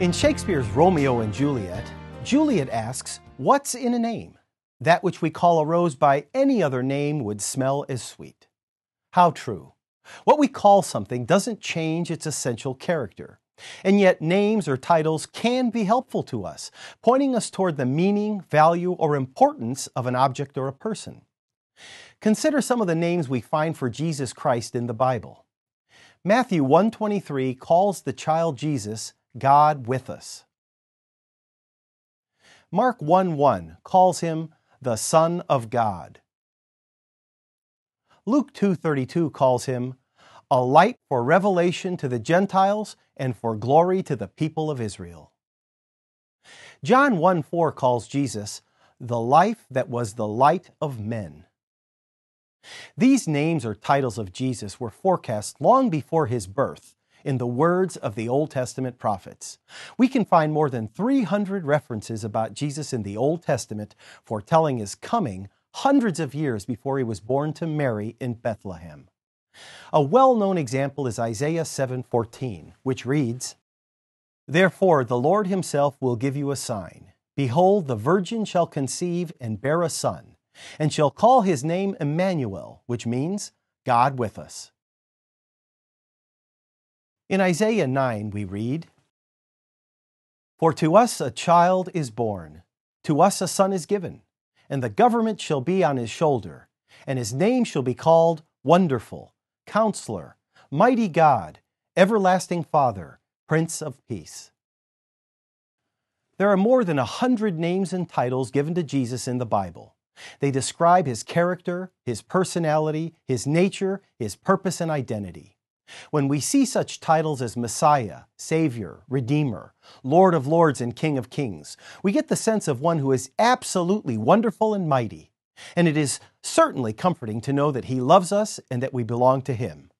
In Shakespeare's Romeo and Juliet, Juliet asks, "What's in a name? That which we call a rose by any other name would smell as sweet." How true. What we call something doesn't change its essential character. And yet names or titles can be helpful to us, pointing us toward the meaning, value, or importance of an object or a person. Consider some of the names we find for Jesus Christ in the Bible. Matthew 1:23 calls the child Jesus God with us. Mark 1:1 calls him the Son of God. Luke 2:32 calls him a light for revelation to the Gentiles and for glory to the people of Israel. John 1:4 calls Jesus the life that was the light of men. These names or titles of Jesus were forecast long before his birth in the words of the Old Testament prophets. We can find more than 300 references about Jesus in the Old Testament foretelling his coming hundreds of years before he was born to Mary in Bethlehem. A well-known example is Isaiah 7:14, which reads, "Therefore the Lord himself will give you a sign. Behold, the virgin shall conceive and bear a son, and shall call his name Emmanuel," which means God with us. In Isaiah 9 we read, "For to us a child is born, to us a son is given, and the government shall be on his shoulder, and his name shall be called Wonderful, Counselor, Mighty God, Everlasting Father, Prince of Peace." There are more than 100 names and titles given to Jesus in the Bible. They describe his character, his personality, his nature, his purpose, and identity. When we see such titles as Messiah, Savior, Redeemer, Lord of Lords, and King of Kings, we get the sense of one who is absolutely wonderful and mighty. And it is certainly comforting to know that he loves us and that we belong to him.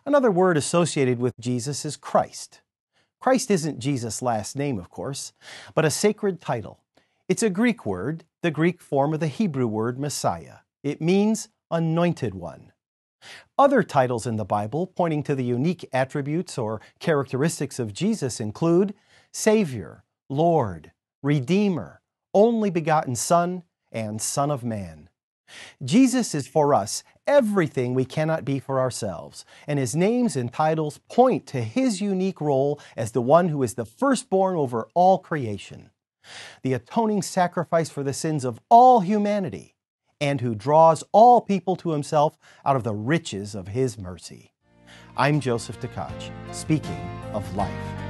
Another word associated with Jesus is Christ. Christ isn't Jesus' last name, of course, but a sacred title. It's a Greek word, the Greek form of the Hebrew word Messiah. It means anointed one. Other titles in the Bible pointing to the unique attributes or characteristics of Jesus include Savior, Lord, Redeemer, Only Begotten Son, and Son of Man. Jesus is for us everything we cannot be for ourselves, and his names and titles point to his unique role as the one who is the firstborn over all creation, the atoning sacrifice for the sins of all humanity, and who draws all people to himself out of the riches of his mercy. I'm Joseph Tkach, speaking of life.